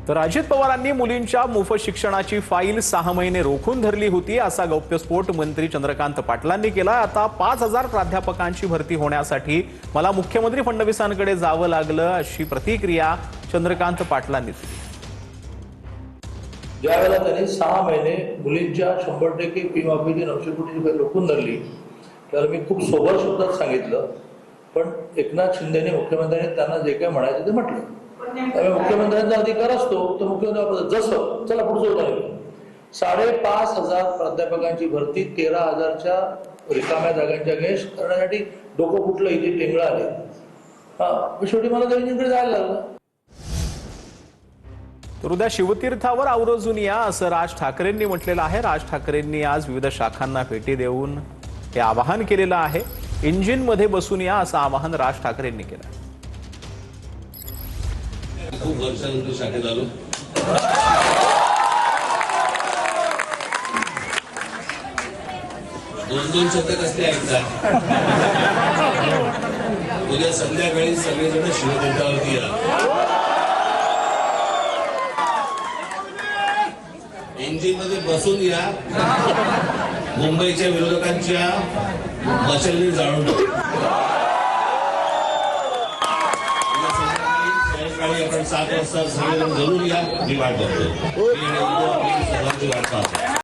तर अजित पवारांनी मुलींच्या मोफत शिक्षणाची फाईल 6 महिने रोखून धरली होती असा गौप्यस्फोट मंत्री चंद्रकांत पाटलांनी केला। आता 5000 प्राध्यापकांची भरती होण्यासाठी मला मुख्यमंत्री फडणवीसांकडे जावं लागलं अशी प्रतिक्रिया चंद्रकांत पाटलांनी दिली। ज्यावेळेला त्यांनी 6 महिने मुलींच्या 100% फी माफीची 900 कोटीची फाईल रोखून धरली त्याला मी खूप सोबर शब्दात सांगितलं, पण एकनाथ शिंदेने मुख्यमंत्र्यांनी त्यांना जे काही म्हणायचं ते म्हटलं। त्यामुळे मुख्यमंत्र्यांचा अधिकार असतो तर मुख्यमंत्री जसं चला पुढचं उदाहरण 5,500 प्राध्यापकांची भरती 13,000च्या रिकाम्या जागांच्या गेश करण्यासाठी डोकं कुठलं इथे टेंगळं आले। शेवटी मला देवेंद्रकडे जायला लागलं। तर उद्या शिवतीर्थावर आवर्जून या असं राज ठाकरेंनी म्हटलेलं आहे। राज ठाकरेंनी आज विविध शाखांना भेटी देऊन हे आवाहन केलेलं आहे। इंजिनमध्ये बसून या असं आवाहन राज ठाकरेंनी केलं आहे। खूप वर्षानंतर शाखेत आलो। दोन शतक असते ऐकतात। उद्या संध्याकाळी सगळेजण शिवतीर्थावरती या। इंजिन मध्ये बसून या। मुंबईच्या विरोधकांच्या मशाली जाळून आपण 7 वाजता सगळेजण जरूर या। मी वाट बघतो। सर्वांची वाट पाहतो।